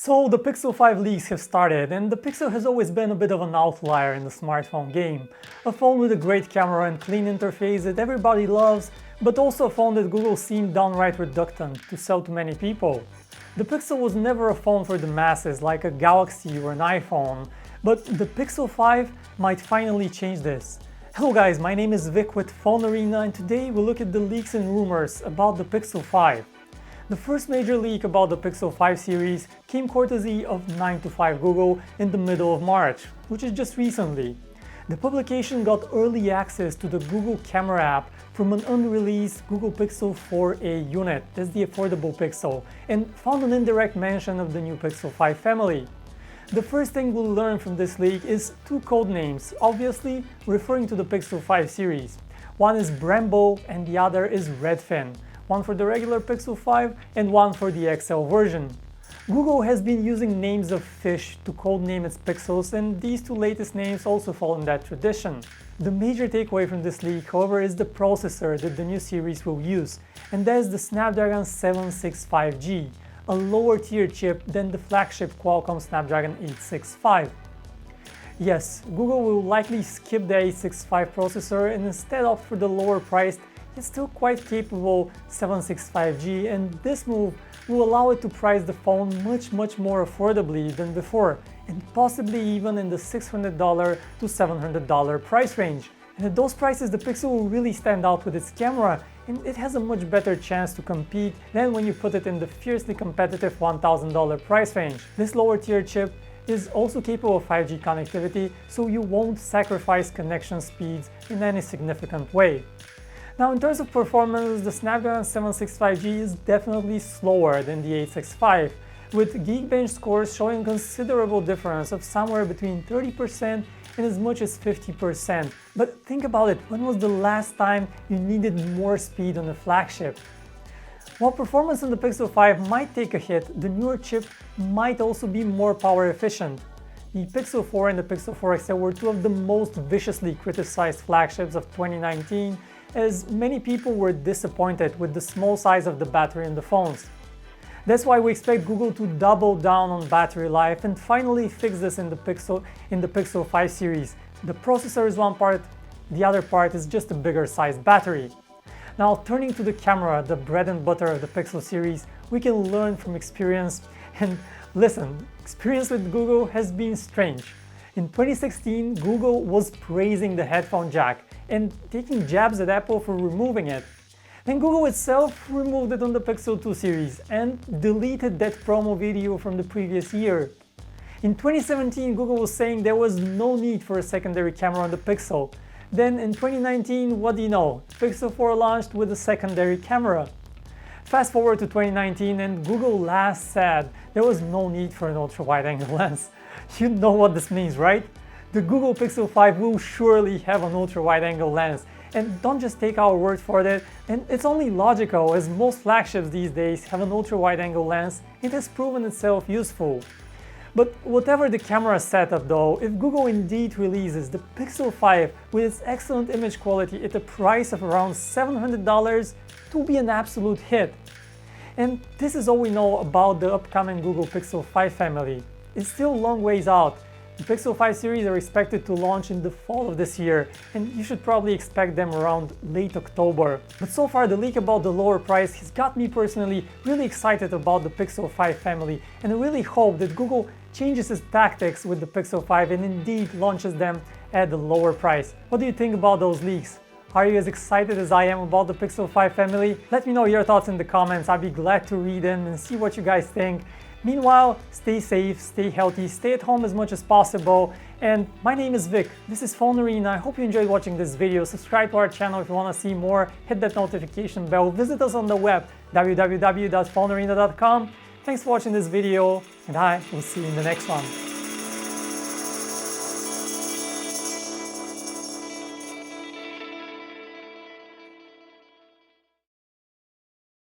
So the Pixel 5 leaks have started, and the Pixel has always been a bit of an outlier in the smartphone game. A phone with a great camera and clean interface that everybody loves, but also a phone that Google seemed downright reluctant to sell to many people. The Pixel was never a phone for the masses like a Galaxy or an iPhone, but the Pixel 5 might finally change this. Hello guys, my name is Vic with PhoneArena, and today we'll look at the leaks and rumors about the Pixel 5. The first major leak about the Pixel 5 series came courtesy of 9to5 Google in the middle of March, which is just recently. The publication got early access to the Google Camera app from an unreleased Google Pixel 4a unit, that's the affordable Pixel, and found an indirect mention of the new Pixel 5 family. The first thing we'll learn from this leak is two code names, obviously referring to the Pixel 5 series. One is Brembo and the other is Redfin. One for the regular Pixel 5 and one for the XL version. Google has been using names of fish to codename its Pixels, and these two latest names also fall in that tradition. The major takeaway from this leak, however, is the processor that the new series will use, and that is the Snapdragon 765G, a lower tier chip than the flagship Qualcomm Snapdragon 865. Yes, Google will likely skip the 865 processor and instead opt for the lower priced, it's still quite capable 765G, and this move will allow it to price the phone much more affordably than before, and possibly even in the $600 to $700 price range. And at those prices the Pixel will really stand out with its camera, and it has a much better chance to compete than when you put it in the fiercely competitive $1,000 price range. This lower tier chip is also capable of 5G connectivity, so you won't sacrifice connection speeds in any significant way. Now, in terms of performance, the Snapdragon 765G is definitely slower than the 865, with Geekbench scores showing a considerable difference of somewhere between 30% and as much as 50%. But think about it, when was the last time you needed more speed on a flagship? While performance on the Pixel 5 might take a hit, the newer chip might also be more power efficient. The Pixel 4 and the Pixel 4 XL were two of the most viciously criticized flagships of 2019, as many people were disappointed with the small size of the battery in the phones. That's why we expect Google to double down on battery life and finally fix this in the Pixel 5 series. The processor is one part, the other part is just a bigger sized battery. Now, turning to the camera, the bread and butter of the Pixel series, we can learn from experience. And listen, experience with Google has been strange. In 2016, Google was praising the headphone jack and taking jabs at Apple for removing it. Then Google itself removed it on the Pixel 2 series and deleted that promo video from the previous year. In 2017, Google was saying there was no need for a secondary camera on the Pixel. Then in 2019, what do you know? Pixel 4 launched with a secondary camera. Fast forward to 2019 and Google last said there was no need for an ultra-wide-angle lens. You know what this means, right? The Google Pixel 5 will surely have an ultra-wide-angle lens. And don't just take our word for it, and it's only logical as most flagships these days have an ultra-wide-angle lens. It has proven itself useful. But whatever the camera setup though, if Google indeed releases the Pixel 5 with its excellent image quality at a price of around $700, it will be an absolute hit. And this is all we know about the upcoming Google Pixel 5 family. It's still a long ways out. The Pixel 5 series are expected to launch in the fall of this year, and you should probably expect them around late October. But so far the leak about the lower price has got me personally really excited about the Pixel 5 family, and I really hope that Google changes its tactics with the Pixel 5 and indeed launches them at a lower price. What do you think about those leaks? Are you as excited as I am about the Pixel 5 family? Let me know your thoughts in the comments. I'd be glad to read them and see what you guys think. Meanwhile, stay safe, stay healthy, stay at home as much as possible, and my name is Vic. This is PhoneArena. I hope you enjoyed watching this video. Subscribe to our channel if you want to see more, hit that notification bell, visit us on the web, www.phonearena.com. Thanks for watching this video, and I will see you in the next one.